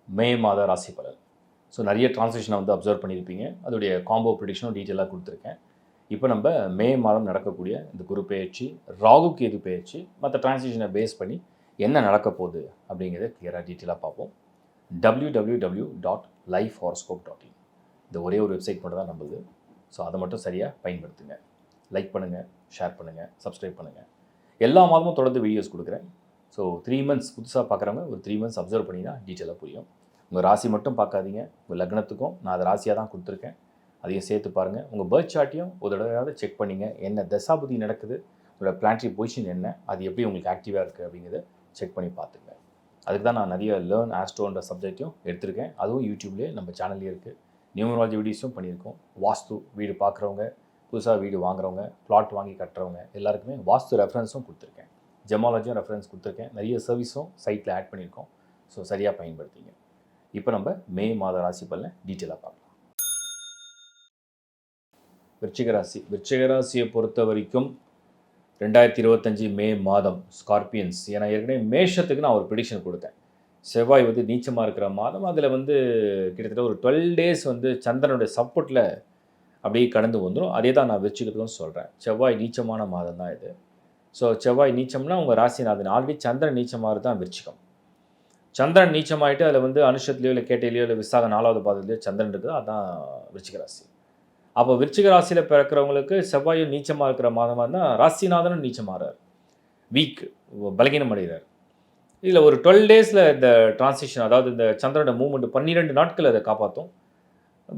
மே மாத ராசி பலன். ஸோ நிறைய டிரான்சிஷனை வந்து அப்சர்வ் பண்ணியிருப்பீங்க. அதோடைய காம்போ ப்ரிடிக்ஷனும் டீட்டெயிலாக கொடுத்துருக்கேன். இப்போ நம்ம மே மாதம் நடக்கக்கூடிய இந்த குரு பெயர்ச்சி, ராகு கேது பெயர்ச்சி, மற்ற டிரான்சிஷனை பேஸ் பண்ணி என்ன நடக்க போகுது அப்படிங்கிறத கிளியராக டீட்டெயிலாக பார்ப்போம். www.lifehoroscope.in இந்த ஒரே ஒரு வெப்சைட் மட்டும் தான் நம்மளுது. ஸோ அதை மட்டும் சரியாக பயன்படுத்துங்க. லைக் பண்ணுங்கள், ஷேர் பண்ணுங்கள், சப்ஸ்கிரைப் பண்ணுங்கள். எல்லா மாதமும் தொடர்ந்து வீடியோஸ் கொடுக்குறேன். ஸோ 3 months புதுசாக பார்க்குறவங்க ஒரு 3 months அப்சர்வ் பண்ணினா டீட்டெயிலாக புரியும். உங்கள் ராசி மட்டும் பார்க்காதீங்க, உங்கள் லக்னத்துக்கும் நான் அதை ராசியாக தான் கொடுத்துருக்கேன், அதையும் சேர்த்து பாருங்கள். உங்கள் பர்த் சார்ட்டையும் ஒரு தடவையாவது செக் பண்ணிங்க. என்ன தசாபுதி நடக்குது, உங்களோட பிளானட்டரி பொசிஷன் என்ன, அது எப்படி உங்களுக்கு ஆக்டிவாக இருக்குது அப்படிங்கிறத செக் பண்ணி பார்த்துங்க. அதுக்கு தான் நான் நிறைய லேர்ன் ஆஸ்ட்ரோன்ற சப்ஜெக்ட்டையும் எடுத்திருக்கேன். அதுவும் யூடியூப்லேயே நம்ம சேனல்லே இருக்குது. நியூமராலஜி வீடியோஸும் பண்ணியிருக்கோம். வாஸ்து வீடு பார்க்குறவங்க, புதுசாக வீடு வாங்குறவங்க, பிளாட் வாங்கி கட்டுறவங்க எல்லாருக்குமே வாஸ்து ரெஃபரன்ஸும் கொடுத்துருக்கேன், ஜெமாலஜியும் ரெஃபரன்ஸ் கொடுத்துருக்கேன். நிறைய சர்வீஸும் சைட்டில் ஆட் பண்ணியிருக்கோம். ஸோ சரியாக பயன்படுத்திங்க. இப்போ நம்ம மே மாத ராசி பலனை டீட்டெயிலாக பார்க்கலாம். விருச்சிக ராசி. விருச்சிக ராசியை பொறுத்த வரைக்கும் 2025 மே மாதம் ஸ்கார்பியன்ஸ். ஏன்னா ஏற்கனவே மேஷத்துக்கு நான் ஒரு ப்ரிடிக்ஷன் கொடுத்தேன். செவ்வாய் வந்து நீச்சமாக இருக்கிற மாதம். அதில் வந்து கிட்டத்தட்ட ஒரு 12 days வந்து சந்திரனுடைய சப்போர்ட்டில் அப்படியே கடந்து வந்துடும். அதே தான் நான் விருச்சிகத்துக்கும் சொல்கிறேன். செவ்வாய் நீச்சமான மாதம் தான் இது. ஸோ செவ்வாய் நீச்சம்னா உங்கள் ராசிநாதன். ஆல்ரெடி சந்திரன் நீச்சமாக தான் விருச்சிகம். சந்திரன் நீச்சமாகிட்டு அதில் வந்து அனுஷத்துலையோ இல்லை கேட்டையிலையோ இல்லை விசாக 4வது பாதத்துலையோ சந்திரன் இருக்குது. அதுதான் விருச்சிக ராசி. அப்போ விருச்சிக ராசியில் பிறக்கிறவங்களுக்கு செவ்வாயும் நீச்சமாக இருக்கிற மாதமாக இருந்தால் ராசிநாதனும் நீச்சமாகிறார், வீக், பலகீனம் அடைகிறார். இதில் ஒரு 12 days இந்த டிரான்சிஷன், அதாவது இந்த சந்திரனோட மூவ்மெண்ட் 12 நாட்கள் அதை காப்பாற்றும்.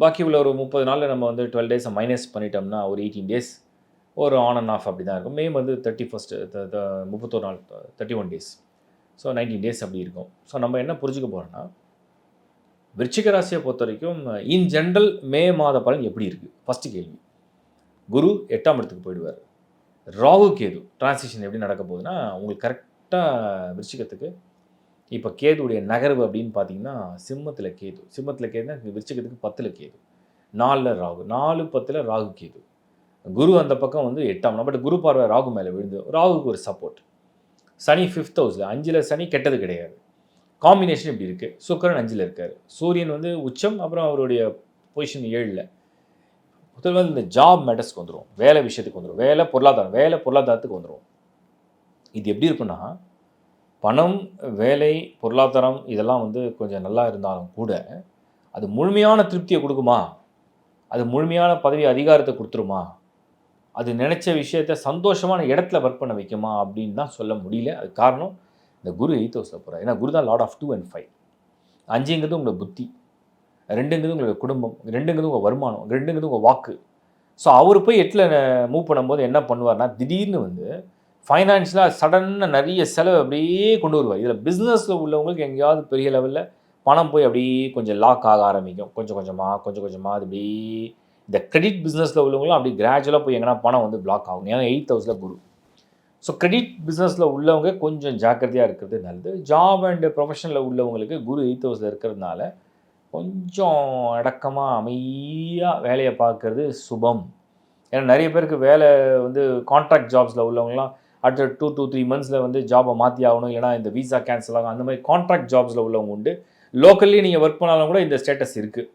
பாக்கி உள்ள ஒரு 30 நாளில் நம்ம வந்து 12 days மைனஸ் பண்ணிட்டோம்னா ஒரு 18 days ஒரு ஆன் அண்ட் ஆஃப் அப்படி தான் இருக்கும். மே வந்து 31st 31 நாள் 31 days. ஸோ 19 days அப்படி இருக்கும். ஸோ நம்ம என்ன புரிஞ்சுக்க போகிறோன்னா, விருச்சிக ராசியை பொறுத்த வரைக்கும் இன் ஜென்ரல் மே மாத பலன் எப்படி இருக்குது? ஃபஸ்ட்டு கேள்வி. குரு 8ஆம் இடத்துக்கு போயிடுவார். ராகு கேது டிரான்சிஷன் எப்படி நடக்க போகுதுன்னா, உங்களுக்கு கரெக்டாக விருச்சிகத்துக்கு இப்போ கேதுடைய நகர்வு அப்படின்னு பார்த்தீங்கன்னா, சிம்மத்தில் கேது. சிம்மத்தில் கேதுனா விருச்சிகத்துக்கு 10ல் கேது, 4ல் ராகு, 4 10ல் ராகு கேது. குரு அந்த பக்கம் வந்து 8ஆம், பட் குரு பார்வை ராகு மேலே விழுந்து ராகுக்கு ஒரு சப்போர்ட். சனி 5th ஹவுஸில், 5ல் சனி கெட்டது கிடையாது. காம்பினேஷன் இப்படி இருக்குது. சுக்கிரன் 5ல் இருக்கார். சூரியன் வந்து உச்சம், அப்புறம் அவருடைய பொசிஷன் 7ல். முதல்ல இந்த ஜாப் மேட்டர்ஸ்க்கு வந்துடும், வேலை விஷயத்துக்கு வந்துடும், வேலை பொருளாதாரத்துக்கு வந்துடும். இது எப்படி இருக்குன்னா, பணம், வேலை, பொருளாதாரம் இதெல்லாம் வந்து கொஞ்சம் நல்லா இருந்தாலும் கூட அது முழுமையான திருப்தியை கொடுக்குமா, அது முழுமையான பதவி அதிகாரத்தை கொடுத்துருமா, அது நினச்ச விஷயத்த சந்தோஷமான இடத்துல ஒர்க் பண்ண வைக்குமா அப்படின்னு தான் சொல்ல முடியல. அது காரணம் இந்த குரு 8th ஹவுஸில் போகிறார். ஏன்னா குரு தான் லார்ட் ஆஃப் 2 and 5. 5ங்கிறது உங்களோட புத்தி, 2ங்கிறது உங்களோட குடும்பம், 2ங்கிறது உங்கள் வருமானம், 2ங்கிறது உங்கள் வாக்கு. ஸோ அவர் போய் 8ல் மூவ் பண்ணும்போது என்ன பண்ணுவார்னா, திடீர்னு வந்து ஃபைனான்ஷியலாக சடனாக நிறைய செலவு அப்படியே கொண்டு வருவார். இதில் பிஸ்னஸில் உள்ளவங்களுக்கு எங்கேயாவது பெரிய லெவலில் பணம் போய் அப்படியே கொஞ்சம் லாக் ஆக ஆரம்பிக்கும். கொஞ்சம் கொஞ்சமாக அது அப்படியே இந்த கிரெடிட் பிஸ்னஸில் உள்ளவங்களும் அப்படி கிராஜுவலாக போய் எங்கன்னா பணம் வந்து பிளாக் ஆகும். ஏன்னா 8th ஹவுஸில் குரு. ஸோ கிரெடிட் பிஸ்னஸில் உள்ளவங்க கொஞ்சம் ஜாக்கிரதையாக இருக்கிறது நல்லது. ஜாப் அண்ட் ப்ரொஃபஷனில் உள்ளவங்களுக்கு குரு 8th ஹவுஸில் இருக்கிறதுனால கொஞ்சம் அடக்கமாக அமைதியாக வேலையை பார்க்குறது சுபம். ஏன்னா நிறைய பேருக்கு வேலை வந்து கான்ட்ராக்ட் ஜாப்ஸில் உள்ளவங்கலாம் அடுத்த 2 to 3 months வந்து ஜாபை மாற்றி ஆகணும், இல்லைனா இந்த வீசா கேன்சல் ஆகும், அந்த மாதிரி கான்ட்ராக்ட் ஜாப்ஸில் உள்ளவங்க உண்டு. லோக்கல்லி நீங்கள் ஒர்க் பண்ணாலும் கூட இந்த ஸ்டேட்டஸ் இருக்குது.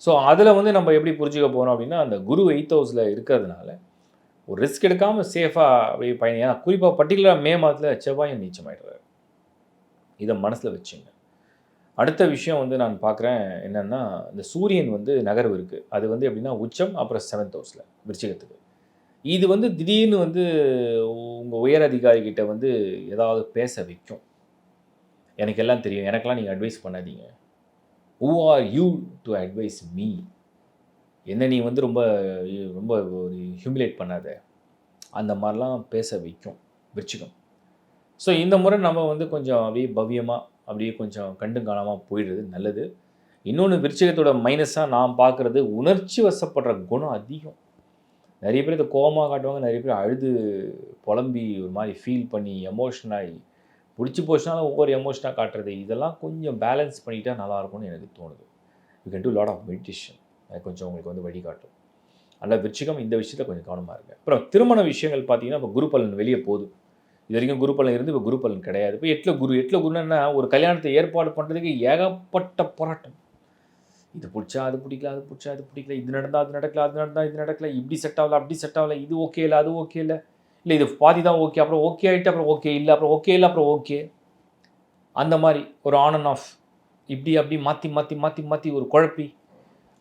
ஸோ அதில் வந்து நம்ம எப்படி புரிஞ்சுக்க போகிறோம் அப்படின்னா, அந்த குரு 8th ஹவுஸில் இருக்கிறதுனால ஒரு ரிஸ்க் எடுக்காமல் சேஃபாக அப்படியே பயணம். ஏன்னா குறிப்பாக பர்டிகுலராக மே மாதத்தில் செவ்வாயும் நீச்சமாயிடுறாரு. இதை மனசில் வச்சுங்க. அடுத்த விஷயம் வந்து நான் பார்க்குறேன் என்னென்னா, இந்த சூரியன் வந்து நகர்வு இருக்குது. அது வந்து எப்படின்னா உச்சம், அப்புறம் 7th ஹவுஸில் விருச்சிகத்துக்கு. இது வந்து திடீர்னு வந்து உங்கள் உயர் அதிகாரிகிட்ட வந்து ஏதாவது பேச வைக்கும். எனக்கு எல்லாம் தெரியும், எனக்கெல்லாம் நீங்கள் அட்வைஸ் பண்ணாதீங்க. Who are you to advice me? என்ன நீ வந்து ரொம்ப ரொம்ப ஒரு ஹியூமிலேட் பண்ணாத, அந்த மாதிரிலாம் பேச வைக்கும் விருச்சிகம். ஸோ இந்த முறை நம்ம வந்து கொஞ்சம் அப்படியே பவ்யமாக அப்படியே கொஞ்சம் கண்டும் காணாமல் போயிடுறது நல்லது. இன்னொன்று விருச்சிகத்தோட மைனஸாக நான் பார்க்குறது, உணர்ச்சி வசப்படுற குணம் அதிகம். நிறைய பேர் இதை கோபமாக காட்டுவாங்க, நிறைய பேர் அழுது புலம்பி ஒரு மாதிரி ஃபீல் பண்ணி எமோஷனாகி பிடிச்சி போச்சுனாலும் ஒவ்வொரு எமோஷனாக காட்டுறது, இதெல்லாம் கொஞ்சம் பேலன்ஸ் பண்ணிட்டா நல்லாயிருக்கும்னு எனக்கு தோணுது. You can do lot of meditation. அது கொஞ்சம் உங்களுக்கு வந்து வழிகாட்டும். அதனால் விருச்சிகம் இந்த விஷயத்தில் கொஞ்சம் கவனமாக இருக்குது. அப்புறம் திருமண விஷயங்கள் பார்த்தீங்கன்னா, இப்போ குரு பலன் வெளியே போகுது. இது வரைக்கும் குரு பலன் இருந்து இப்போ குரு பலன் கிடையாது. இப்போ எட்டில் குருன்னா ஒரு கல்யாணத்தை ஏற்பாடு பண்ணுறதுக்கு ஏகப்பட்ட போராட்டம். இது பிடிச்சா அது பிடிக்கல, அது பிடிச்சா அது பிடிக்கல, இது நடந்தா அது நடக்கல, அது நடந்தா இது நடக்கல, இப்படி செட் ஆகல, அப்படி செட் ஆகல, இது ஓகே இல்லை, அது ஓகே இல்லை, இல்லை இது பாதி தான் ஓகே, அப்புறம் ஓகே ஆகிட்டு, அப்புறம் ஓகே இல்லை, அப்புறம் ஓகே இல்லை, அப்புறம் ஓகே. அந்த மாதிரி ஒரு ஆன் அண்ட் ஆஃப் இப்படி அப்படி மாற்றி மாற்றி மாற்றி மாற்றி ஒரு குழப்பி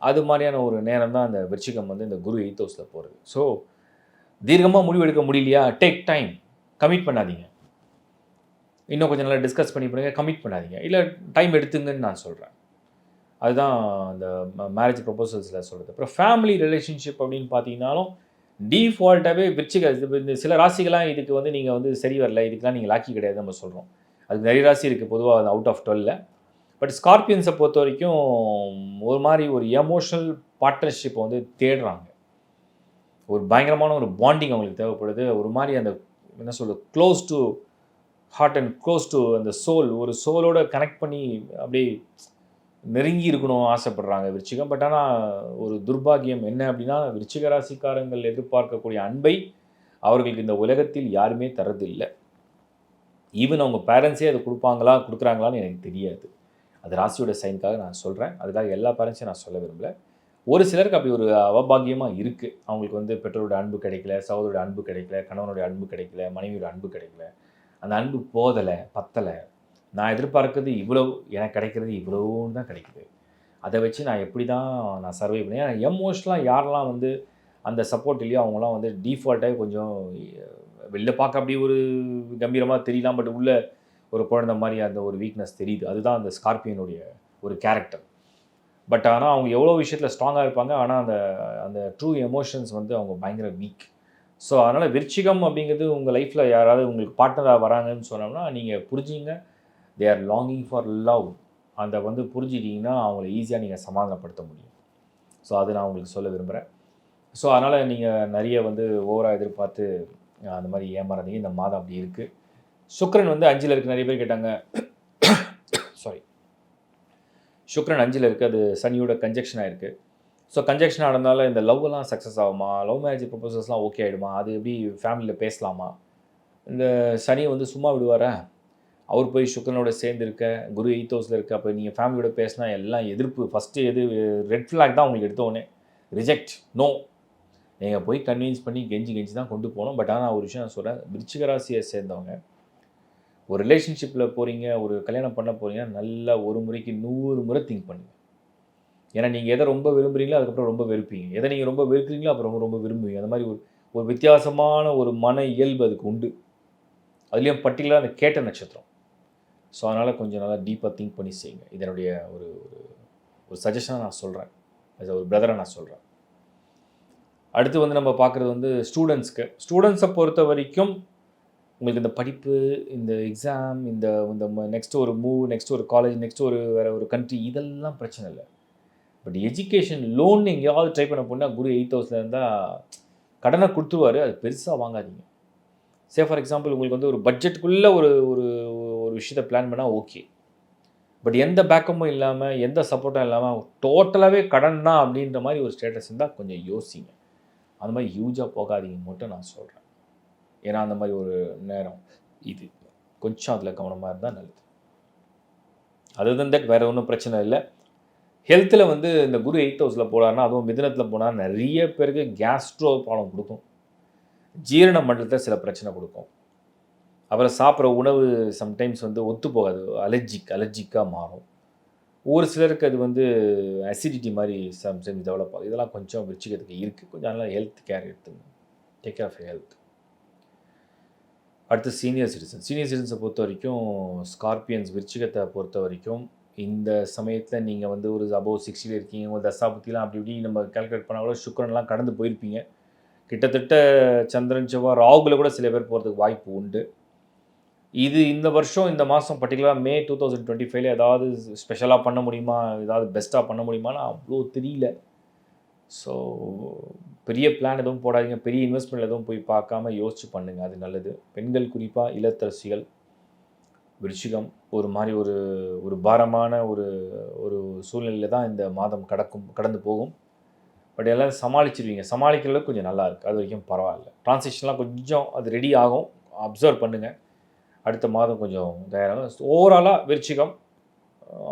அது மாதிரியான ஒரு நேரம் தான் அந்த விருச்சிகம் வந்து இந்த குரு 8th ஹவுஸில் போகிறது. ஸோ தீர்க்கமாக முடிவு எடுக்க முடியலையா, டேக் டைம், கமிட் பண்ணாதீங்க. இன்னும் கொஞ்சம் நல்லா டிஸ்கஸ் பண்ணி பண்ணுங்க, கமிட் பண்ணாதீங்க, இல்லை டைம் எடுத்துங்கன்னு நான் சொல்கிறேன். அதுதான் இந்த மேரேஜ் ப்ரொபோசல்ஸில் சொல்கிறது. அப்புறம் ஃபேமிலி ரிலேஷன்ஷிப் அப்படின்னு பார்த்தீங்கன்னாலும் டீஃபால்ட்டாகவே இந்த சில ராசிகள்லாம் இதுக்கு வந்து நீங்கள் வந்து சரி வரல, இதுக்கெலாம் நீங்கள் லாக்கி கிடையாது நம்ம சொல்கிறோம். அதுக்கு நிறைய ராசி இருக்குது பொதுவாக அவுட் ஆஃப் 12. பட் ஸ்கார்பியன்ஸை பொறுத்த வரைக்கும் ஒரு மாதிரி ஒரு எமோஷனல் பார்ட்னர்ஷிப்பை வந்து தேடுறாங்க. ஒரு பயங்கரமான ஒரு பாண்டிங் அவங்களுக்கு தேவைப்படுது. ஒரு மாதிரி அந்த என்ன சொல்கிறது, close to heart and close to அந்த சோல், ஒரு சோலோட கனெக்ட் பண்ணி அப்படியே நெருங்கி இருக்கணும் ஆசைப்படுறாங்க விருச்சிகம். பட் ஆனால் ஒரு துர்பாகியம் என்ன அப்படின்னா, விருச்சிக ராசிக்காரங்கள் எதிர்பார்க்கக்கூடிய அன்பை அவர்களுக்கு இந்த உலகத்தில் யாருமே தரதில்லை. ஈவன் அவங்க பேரண்ட்ஸே அதை கொடுக்குறாங்களான்னு எனக்கு தெரியாது. அது ராசியோட சைனுக்காக நான் சொல்கிறேன். அதுக்காக எல்லா பேரண்ட்ஸையும் நான் சொல்ல விரும்பல. ஒரு சிலருக்கு அப்படி ஒரு அவபாகியமாக இருக்குது. அவங்களுக்கு வந்து பெற்றோரோட அன்பு கிடைக்கல, சகோதரோட அன்பு கிடைக்கல, கணவனுடைய அன்பு கிடைக்கல, மனைவியோட அன்பு கிடைக்கல, அந்த அன்பு போதலை, பத்தலை, நான் எதிர்பார்க்குறது இவ்வளோ, எனக்கு கிடைக்கிறது இவ்வளோன்னு தான் கிடைக்குது, அதை வச்சு நான் எப்படி தான் நான் சர்வை பண்ணேன். ஏன்னா எமோஷ்னலாக யாரெல்லாம் வந்து அந்த சப்போர்ட் இல்லையோ அவங்களாம் வந்து டீஃபால்ட்டாகவே கொஞ்சம் வெளில பார்க்க அப்படி ஒரு கம்பீரமாக தெரியலாம், பட் உள்ள ஒரு குழந்தை மாதிரி அந்த ஒரு வீக்னஸ் தெரியுது. அதுதான் அந்த ஸ்கார்பியனுடைய ஒரு கேரக்டர். பட் ஆனால் அவங்க எவ்வளோ விஷயத்தில் ஸ்ட்ராங்காக இருப்பாங்க, ஆனால் அந்த அந்த ட்ரூ எமோஷன்ஸ் வந்து அவங்க பயங்கர வீக். ஸோ அதனால் விருச்சிகம் அப்படிங்கிறது உங்கள் லைஃப்பில் யாராவது உங்களுக்கு பார்ட்னராக வராங்கன்னு சொன்னோம்னா நீங்கள் புரிஞ்சிங்க, they are longing for love. அந்த வந்து புரிஞ்சிட்டிங்கன்னா அவங்கள ஈஸியாக நீங்கள் சமாதானப்படுத்த முடியும். ஸோ அது நான் உங்களுக்கு சொல்ல விரும்புகிறேன். ஸோ அதனால் நீங்கள் நிறைய வந்து ஓவராக எதிர்பார்த்து அந்த மாதிரி ஏமாறாதீங்க. இந்த மாதம் அப்படி இருக்குது. சுக்கிரன் வந்து 5ல் இருக்குது. நிறைய பேர் கேட்டாங்க. சாரி, சுக்கிரன் 5ல் இருக்குது. அது சனியோட கன்ஜெக்ஷன் ஆகிருக்கு. ஸோ கன்ஜெக்ஷன் ஆனதுனால இந்த லவ்வெல்லாம் சக்ஸஸ் ஆகுமா, லவ் மேரேஜ் ப்ரொபோசல்ஸ்லாம் ஓகே ஆகிடுமா, அது எப்படி ஃபேமிலியில் பேசலாமா, இந்த சனி வந்து சும்மா விடுவாரா, அவர் போய் சுக்கிரனோட சேர்ந்து இருக்க, குரு 8th ஹவுஸில் இருக்க, அப்போ நீங்கள் ஃபேமிலியோட பேசினா எல்லாம் எதிர்ப்பு. ஃபஸ்ட்டு ரெட் ஃப்ளாக் தான் உங்களுக்கு எடுத்தோடனே, ரிஜெக்ட், நோ. நீங்கள் போய் கன்வின்ஸ் பண்ணி கெஞ்சி தான் கொண்டு போகணும். பட் ஆனால் ஒரு விஷயம் நான் சொல்கிறேன், விருச்சிக ராசியை சேர்ந்தவங்க ஒரு ரிலேஷன்ஷிப்பில் போகிறீங்க, ஒரு கல்யாணம் பண்ண போகிறீங்க, நல்லா ஒரு முறைக்கு 100 முறை திங்க் பண்ணுங்கள். ஏன்னா நீங்கள் எதை ரொம்ப விரும்புகிறீங்களோ அதுக்கப்புறம் ரொம்ப வெறுப்பீங்க, எதை நீங்கள் ரொம்ப வெறுக்கிறீங்களோ அப்புறம் ரொம்ப விரும்புவீங்க. அந்த மாதிரி ஒரு வித்தியாசமான ஒரு மன இயல்பு அதுக்கு உண்டு. அதுலேயும் பர்டிகுலராக அந்த கேட்ட நட்சத்திரம். ஸோ அதனால் கொஞ்சம் நல்லா டீப்பாக திங்க் பண்ணி செய்யுங்க. இதனுடைய ஒரு ஒரு சஜஷனாக நான் சொல்கிறேன், அது ஒரு பிரதராக நான் சொல்கிறேன். அடுத்து வந்து நம்ம பார்க்குறது வந்து ஸ்டூடெண்ட்ஸை பொறுத்த வரைக்கும் உங்களுக்கு இந்த படிப்பு, இந்த எக்ஸாம், இந்த இந்த நெக்ஸ்ட்டு ஒரு மூவ், நெக்ஸ்ட்டு ஒரு காலேஜ், நெக்ஸ்ட்டு வேறு ஒரு கண்ட்ரி, இதெல்லாம் பிரச்சனை இல்லை. பட் எஜுகேஷன் லோன் எங்கேயாவது ட்ரை பண்ண போனால் குரு 8th ஹவுஸில் இருந்தால் கடனை கொடுத்துருவார். அது பெருசாக வாங்காதீங்க. ஃபார் எக்ஸாம்பிள் உங்களுக்கு வந்து ஒரு பட்ஜெட்டுக்குள்ளே ஒரு ஒரு ஒரு விஷயத்தை பிளான் பண்ணால் ஓகே. பட் எந்த பேக்கப்பும் இல்லாமல், எந்த சப்போர்ட்டும் இல்லாமல் டோட்டலாகவே கடன் தான் அப்படின்ற மாதிரி ஒரு ஸ்டேட்டஸ் இருந்தால் கொஞ்சம் யோசிங்க. அந்த மாதிரி ஹியூஜாக போகாதீங்கன்னு மட்டும் நான் சொல்கிறேன். ஏன்னா அந்த மாதிரி ஒரு நேரம் இது, கொஞ்சம் அதில் கவனமாக இருந்தால் நல்லது. அதர் தென் தட் வேறு ஒன்றும் பிரச்சனை இல்லை. ஹெல்த்தில் வந்து இந்த குரு 8th ஹவுஸில் போனார்னா, அதுவும் மிதுனத்தில் போனால் நிறைய பேருக்கு கேஸ்ட்ரோ ப்ராப்ளம் கொடுக்கும், ஜீரண மண்டலத்தில் சில பிரச்சனை கொடுக்கும். அப்புறம் சாப்பிட்ற உணவு சம்டைம்ஸ் வந்து ஒத்து போகாது, அலர்ஜிக்காக மாறும். ஒரு சிலருக்கு அது வந்து அசிடிட்டி மாதிரி சம்டைம்ஸ் டெவலப் ஆகும். இதெல்லாம் கொஞ்சம் விருச்சிகத்துக்கு இருக்குது. கொஞ்சம் நல்லா ஹெல்த் கேர் எடுத்துங்க, டேக் கேர் ஆஃப் ஹெல்த். அடுத்து சீனியர் சிட்டிசன்ஸை பொறுத்த வரைக்கும், ஸ்கார்பியன்ஸ் விருச்சிகத்தை பொறுத்த வரைக்கும் இந்த சமயத்தில் நீங்கள் வந்து ஒரு அபோவ் 60 இருக்கீங்க. உங்கள் தசாபுத்திலாம் அப்படி இப்படி நம்ம கால்குலேட் பண்ணால் கூட சுக்கிரன்லாம் கடந்து போயிருப்பீங்க. கிட்டத்தட்ட சந்திரன், செவ்வாய், ராகுல கூட சில பேர் போகிறதுக்கு வாய்ப்பு உண்டு. இது இந்த வருஷம், இந்த மாதம் பர்டிகுலராக மே 2025 ஏதாவது ஸ்பெஷலாக பண்ண முடியுமா, ஏதாவது பெஸ்ட்டாக பண்ண முடியுமான்னு அவ்வளோ தெரியல. ஸோ பெரிய பிளான் எதுவும் போடாதீங்க, பெரிய இன்வெஸ்ட்மெண்ட் எதுவும் போய் பார்க்காம யோசிச்சு பண்ணுங்கள், அது நல்லது. பெண்கள் குறிப்பாக இளத்தரசிகள் விருச்சிகம் ஒரு மாதிரி ஒரு பாரமான ஒரு சூழ்நிலையில் தான் இந்த மாதம் கடந்து போகும். பட் எல்லாம் சமாளிச்சிருவீங்க. சமாளிக்கிற அளவுக்கு கொஞ்சம் நல்லா இருக்குது, அது வரைக்கும் பரவாயில்ல. ட்ரான்ஸிஷன்லாம் கொஞ்சம் அது ரெடி ஆகும், அப்சர்வ் பண்ணுங்கள். அடுத்த மாதம் கொஞ்சம் தயாராக ஓவராலாக விருச்சிகம்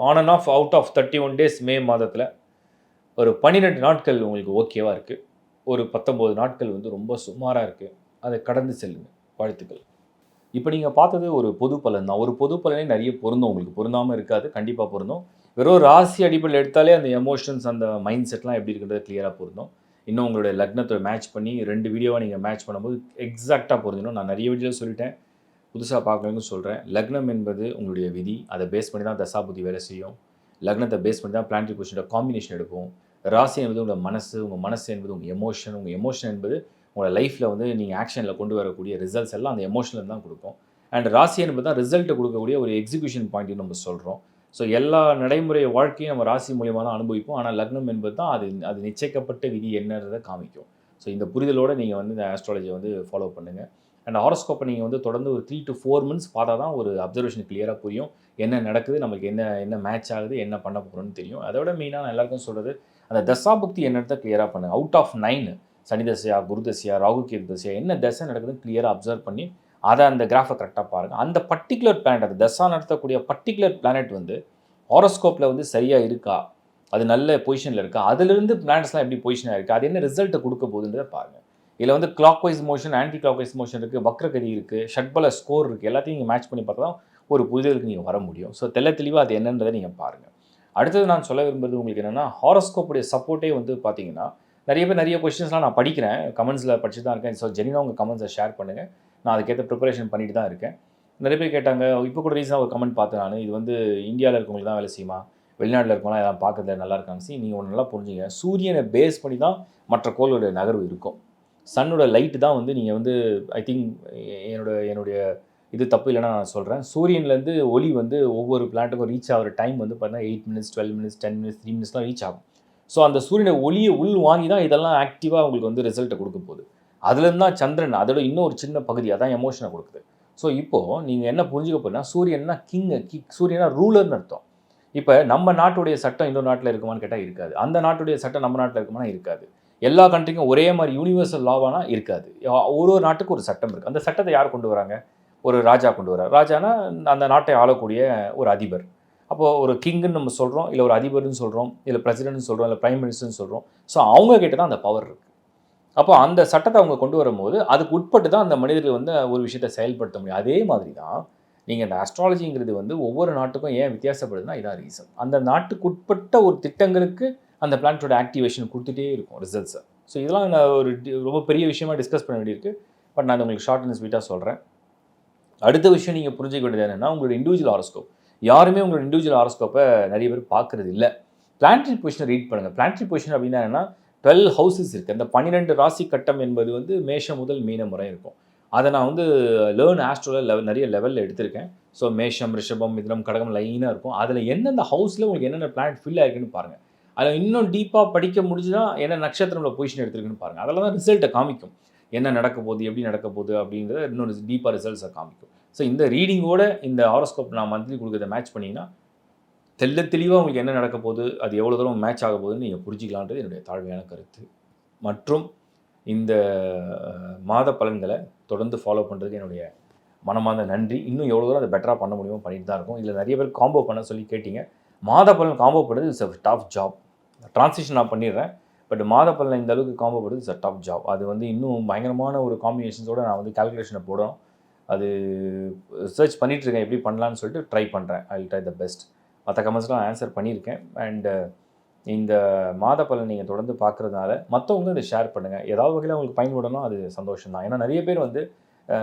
on and off out of 31 days மே மாதத்தில் ஒரு 12 நாட்கள் உங்களுக்கு ஓகேவாக இருக்குது. ஒரு 19 நாட்கள் வந்து ரொம்ப சுமாராக இருக்குது. அதை கடந்து செல்லுங்க. வாழ்த்துக்கள். இப்போ நீங்கள் பார்த்தது ஒரு பொது பலன் தான். ஒரு பொது பலனே நிறைய பொருந்தும், உங்களுக்கு பொருந்தாமல் இருக்காது, கண்டிப்பாக பொருந்தும். வெறும் ராசி அடிப்படையில் எடுத்தாலே அந்த எமோஷன்ஸ் அந்த மைண்ட் செட்லாம் எப்படி இருக்குன்றது கிளியராக பொருந்தும். இன்னும் உங்களுடைய லக்னத்தை மேட்ச் பண்ணி 2 வீடியோவாக நீங்கள் மேட்ச் பண்ணும்போது எக்ஸாக்டாக பொருந்தணும். நான் நிறைய வீடியோ சொல்லிட்டேன், புதுசாக பார்க்கணுன்னு சொல்கிறேன். லக்னம் என்பது உங்களுடைய விதி, அதை பேஸ் பண்ணி தான் தசாபுத்தி வேலை செய்யும். லக்னத்தை பேஸ் பண்ணி தான் பிளானட்டரி பொசிஷனோட காம்பினேஷன் எடுக்கும். ராசி என்பது உங்கள் மனசு என்பது உங்கள் எமோஷன் என்பது உங்களோட லைஃப்பில் வந்து நீங்கள் ஆக்ஷனில் கொண்டு வரக்கூடிய ரிசல்ட்ஸ் எல்லாம் அந்த எமோஷனில் தான் கொடுக்கும். அண்ட் ராசி என்பது தான் ரிசல்ட்டை கொடுக்கக்கூடிய ஒரு எக்ஸிக்யூஷன் பாயிண்ட்னு நம்ம சொல்கிறோம். ஸோ எல்லா நடைமுறை வாழ்க்கையும் நம்ம ராசி மூலியமாக தான் அனுபவிப்போம். ஆனால் லக்னம் என்பது தான் அது நிச்சயிக்கப்பட்ட விதி என்னன்றதை காமிக்கும். ஸோ இந்த புரிதலோடு நீங்கள் வந்து இந்த ஆஸ்ட்ராலஜியை வந்து ஃபாலோ பண்ணுங்கள். அண்ட் ஹாரோஸ்கோப்பை நீங்கள் வந்து தொடர்ந்து ஒரு 3 to 4 months பார்த்தா தான் ஒரு அப்சர்வேஷன் கிளியராக புரியும். என்ன நடக்குது, நமக்கு என்ன மேட்ச் ஆகுது, என்ன பண்ண போகிறோன்னு தெரியும். அதோட மெயினாக நான் எல்லாருக்கும் சொல்கிறது, அந்த தசாபுக்தி என்னன்றதை கிளியராக பண்ணுங்கள். அவுட் ஆஃப் 9 சனி தசையா, குரு தசையா, ராகு கேது தசையா, என்ன தசை நடக்குதுன்னு கிளியராக அப்சர்வ் பண்ணி அதை அந்த கிராஃபை கரெக்டாக பாருங்கள். அந்த பர்டிகுலர் பிளானட், அது தசா நடத்தக்கூடிய பர்டிகுலர் பிளானட் வந்து ஹாரோஸ்கோப்பில் வந்து சரியாக இருக்கா, அது நல்ல பொசிஷனில் இருக்கா, அதிலிருந்து பிளானட்ஸ்லாம் எப்படி பொசிஷனாக இருக்குது, அது என்ன ரிசல்ட்டை கொடுக்க போகுதுன்றதை பாருங்கள். இதில் வந்து clockwise motion, anti clockwise motion இருக்குது, வக்ரகதி இருக்குது, ஷட்பல ஸ்கோர் இருக்குது. எல்லாத்தையும் நீங்கள் மேட்ச் பண்ணி பார்த்தா தான் ஒரு புரிதலுக்கு நீங்கள் வர முடியும். ஸோ தெளிவாக அது என்னன்றதை நீங்கள் பாருங்கள். அடுத்தது நான் சொல்ல விரும்புறது உங்களுக்கு என்னென்னா, ஹாரோஸ்கோப்புடைய சப்போர்ட்டே வந்து பார்த்தீங்கன்னா, நிறைய பேர் நிறைய கொஸ்டின்ஸ்லாம் நான் படிக்கிறேன், கமெண்ட்ஸில் படிச்சு தான் இருக்கேன். ஸோ ஜெனினாக உங்கள் கமெண்ட்ஸை ஷேர் பண்ணுங்கள். நான் அதுக்கேற்ற ப்ரிப்பரேஷன் பண்ணிட்டு தான் இருக்கேன். நிறைய பேர் கேட்டாங்க, இப்போ கூட ரீசனாக ஒரு கமெண்ட் பார்த்தேன் நான், இது வந்து இந்தியாவில் இருக்கவங்களுக்கு தான் வேலை செய்யுமா, வெளிநாட்டில் இருக்கவங்களாம் எல்லாம் பார்க்கறதுல நல்லா இருக்காங்க. நீங்கள் ஒன்று நல்லா புரிஞ்சுங்க, சூரியனை பேஸ் பண்ணி தான் மற்ற கோளோட நகர்வு இருக்கும். சன்னோட லைட்டு தான் வந்து நீங்கள் வந்து ஐ திங்க் என்னுடைய இது தப்பு இல்லைன்னா நான் சொல்கிறேன், சூரியன்லேருந்து ஒளி வந்து ஒவ்வொரு பிளானட்டுக்கும் ரீச் ஆகிற டைம் வந்து பார்த்தீங்கன்னா 8 minutes, 12 minutes, 10 minutes, 3 minutesலாம் ரீச் ஆகும். ஸோ அந்த சூரியனை ஒளியை உள் வாங்கி தான் இதெல்லாம் ஆக்டிவாக உங்களுக்கு வந்து ரிசல்ட்டை கொடுக்க போகுது. அதுலேருந்து தான் சந்திரன் அதோட இன்னும் ஒரு சின்ன பகுதி அதான் எமோஷனை கொடுக்குது. ஸோ இப்போது நீங்கள் என்ன புரிஞ்சுக்க போகிறீங்கன்னா, சூரியன்னா சூரியனா ரூலர்னு அர்த்தம். இப்போ நம்ம நாட்டுடைய சட்டம் இன்னொரு நாட்டில் இருக்குமான்னு கேட்டால் இருக்காது. அந்த நாட்டுடைய சட்டம் நம்ம நாட்டில் இருக்குமானா இருக்காது. எல்லா கண்ட்ரிக்கும் ஒரே மாதிரி யூனிவர்சல் லாவானா இருக்காது. ஒரு நாட்டுக்கு ஒரு சட்டம் இருக்குது. அந்த சட்டத்தை யார் கொண்டு வராங்க? ஒரு ராஜா கொண்டு வரார். ராஜானா அந்த நாட்டை ஆளக்கூடிய ஒரு அதிபர். அப்போது ஒரு கிங்குன்னு நம்ம சொல்கிறோம், இல்லை ஒரு அதிபர்னு சொல்கிறோம், இல்லை பிரசிடென்ட்னு சொல்கிறோம், இல்லை பிரைம் மினிஸ்டர்னு சொல்கிறோம். ஸோ அவங்க கிட்ட தான் அந்த பவர் இருக்குது. அப்போ அந்த சட்டத்தை அவங்க கொண்டு வரும்போது அதுக்கு உட்பட்டு தான் அந்த மனிதர்கள் வந்து ஒரு விஷயத்தை செயல்படுத்த முடியும். அதே மாதிரி தான் நீங்கள் இந்த அஸ்ட்ராலஜிங்கிறது வந்து ஒவ்வொரு நாட்டுக்கும் ஏன் வித்தியாசப்படுதுன்னா இதான் ரீசன். அந்த நாட்டுக்கு உட்பட்ட ஒரு திட்டங்களுக்கு அந்த பிளானட்டோட ஆக்டிவேஷன் கொடுத்துட்டே இருக்கும் ரிசல்ட்ஸை. ஸோ இதெல்லாம் நான் ஒரு ரொம்ப பெரிய விஷயமாக டிஸ்கஸ் பண்ண வேண்டியிருக்கு. பட் நான் உங்களுக்கு ஷார்ட் அண்ட் ஸ்வீட்டாக சொல்கிறேன். அடுத்த விஷயம் நீங்கள் புரிஞ்சிக்க வேண்டியது என்னென்னா, உங்களோட இண்டிவிஜுவல் ஹாரோஸ்கோப். யாருமே உங்களோட இண்டிவிஜுவல் ஹாரோஸ்கோப்பை நிறைய பேர் பார்க்குறது இல்லை. பிளானட்டரி பொசிஷனை ரீட் பண்ணுங்கள். பிளானட்டரி பொசிஷன் அப்படின்னா என்னென்னா 12 ஹவுசஸ் இருக்குது. அந்த 12 ராசி கட்டம் என்பது வந்து மேஷம் முதல் மீனம் வரை இருக்கும். அதை நான் வந்து லேர்ன் ஆஸ்ட்ரோவில் நிறைய லெவலில் எடுத்திருக்கேன். ஸோ மேஷம், ரிஷபம், மிதுனம், கடகம் லைனாக இருக்கும். அதில் எந்தெந்த ஹவுஸில் உங்களுக்கு என்னென்ன பிளானட் ஃபில் ஆகிருக்குன்னு பாருங்கள். அதில் இன்னும் டீப்பாக படிக்க முடிஞ்சுதான் என்ன நட்சத்திரம்ல பொசிஷன் எடுத்துருக்குன்னு பாருங்கள். அதெல்லாம் தான் ரிசல்ட்டை காமிக்கும். என்ன நடக்க போகுது, எப்படி நடக்க போகுது அப்படின்றத இன்னொரு டீப்பாக ரிசல்ட்ஸை காமிக்கும். ஸோ இந்த ரீடிங்கோட இந்த ஹாரோஸ்கோப் நான் மந்த்லி கொடுக்குறத மேட்ச் பண்ணிங்கன்னா தெளிவாக உங்களுக்கு என்ன நடக்க போகுது, அது எவ்வளோ தூரம் மேட்ச் ஆக போகுதுன்னு நீங்கள் புரிஞ்சிக்கலான்றது என்னுடைய தாழ்மையான கருத்து. மற்றும் இந்த மாத பலன்களை தொடர்ந்து ஃபாலோ பண்ணுறதுக்கு என்னுடைய மனமார்ந்த நன்றி. இன்னும் எவ்வளோ தூரம் அதை பெட்டராக பண்ண முடியுமோ பண்ணிட்டு தான் இருக்கும். இதில் நிறைய பேர் காம்போ பண்ண சொல்லி கேட்டிங்க. மாத பலன் காம்போ பண்ணுறது it's a top job. Translation நான் பண்ணிடுறேன். பட் மாத பலனை இந்த அளவுக்கு காம்போ பண்ணுறது இட்ஸ் அ டாப் ஜாப். அது வந்து இன்னும் பயங்கரமான ஒரு காம்பினேஷன்ஸோடு நான் வந்து கால்குலேஷனை போடணும். அது ரிசர்ச் பண்ணிகிட்ருக்கேன், எப்படி பண்ணலான்னு சொல்லிட்டு ட்ரை பண்ணுறேன். I will try the best. மற்ற கமெண்ட்ஸ்லாம் ஆன்சர் பண்ணியிருக்கேன். அண்டு இந்த மாத பலன் நீங்கள் தொடர்ந்து பார்க்குறதுனால மற்றவங்க இதை ஷேர் பண்ணுங்கள். ஏதாவது வகையில் உங்களுக்கு பயன்படணும், அது சந்தோஷம் தான். ஏன்னா நிறைய பேர் வந்து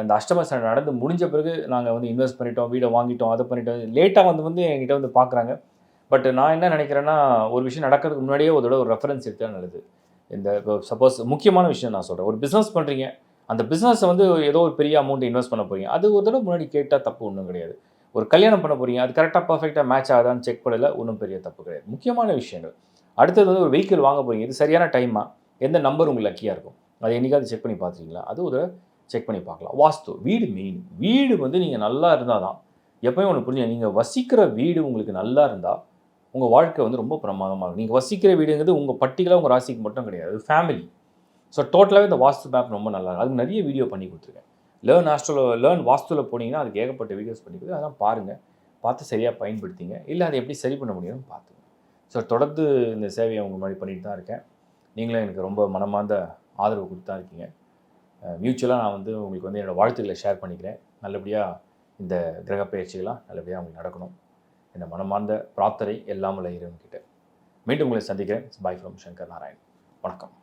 இந்த அஷ்டம சனி நடந்து முடிஞ்ச பிறகு நாங்கள் வந்து இன்வெஸ்ட் பண்ணிட்டோம், வீடை வாங்கிட்டோம், அதை பண்ணிட்டோம், லேட்டாக வந்து என்கிட்ட வந்து பார்க்குறாங்க. பட் நான் என்ன நினைக்கிறேன்னா, ஒரு விஷயம் நடக்கிறதுக்கு முன்னாடியே ஒரு ரெஃபரன்ஸ் எடுத்தால் நல்லது. இந்த இப்போ சப்போஸ் முக்கியமான விஷயம் நான் சொல்கிறேன், ஒரு பிஸ்னஸ் பண்ணுறீங்க, அந்த பிஸ்னஸை வந்து ஏதோ ஒரு பெரிய அமௌண்ட் இன்வெஸ்ட் பண்ண போகிறீங்க, அது ஒரு தடவை முன்னாடி கேட்டால் தப்பு ஒன்றும் கிடையாது. ஒரு கல்யாணம் பண்ண போகிறீங்க, அது கரெக்டாக பர்ஃபெக்டாக மேட்ச் ஆகுதான்னு செக் பண்ணல, ஒன்றும் பெரிய தப்பு கிடையாது. முக்கியமான விஷயங்கள். அடுத்தது வந்து ஒரு வெஹிக்கிள் வாங்க போகிறீங்க, இது சரியான டைமா, எந்த நம்பர் உங்களுக்கு லக்கியாக இருக்கும், அதை என்றைக்காவது செக் பண்ணி பார்த்துருக்கீங்களா? அது ஒரு செக் பண்ணி பார்க்கலாம். வாஸ்து, வீடு மெயின். வீடு வந்து நீங்கள் நல்லா இருந்தால் தான், எப்போயும் ஒன்று புரிஞ்சுங்க, நீங்கள் வசிக்கிற வீடு உங்களுக்கு நல்லா இருந்தால் உங்கள் வாழ்க்கை வந்து ரொம்ப பிரமாதமாக இருக்கும். நீங்கள் வசிக்கிற வீடுங்கிறது உங்கள் பர்டிகுலராக உங்கள் ராசிக்கு மட்டும் கிடையாது, ஃபேமிலி. ஸோ டோட்டலாகவே இந்த வாஸ்து மேப் ரொம்ப நல்லா இருக்கும். அதுக்கு நிறைய வீடியோ பண்ணி கொடுத்துருக்கேன். லேர்ன் வாஸ்துவில் போனீங்கன்னா அதுக்கு ஏகப்பட்ட வீடியோஸ் பண்ணிக்குது. அதெல்லாம் பாருங்கள், பார்த்து சரியாக பயன்படுத்திங்க. இல்லை அதை எப்படி சரி பண்ண முடியும்னு பார்த்துங்க. ஸோ தொடர்ந்து இந்த சேவையை உங்கள் மாதிரி பண்ணிட்டு தான் இருக்கேன். நீங்களும் எனக்கு ரொம்ப மனமார்ந்த ஆதரவு கொடுத்து தான் இருக்கீங்க. மியூச்சுவலாக நான் வந்து உங்களுக்கு வந்து என்னோடய வாழ்த்துக்களை ஷேர் பண்ணிக்கிறேன். நல்லபடியாக இந்த கிரக பயிற்சிகளாக நல்லபடியாக உங்களுக்கு நடக்கணும். இந்த மனமார்ந்த பிரார்த்தனை எல்லாம் உள்ள இறைவன்கிட்ட. மீண்டும் உங்களை சந்திக்கிறேன். Bye from Shankar Narayan. வணக்கம்.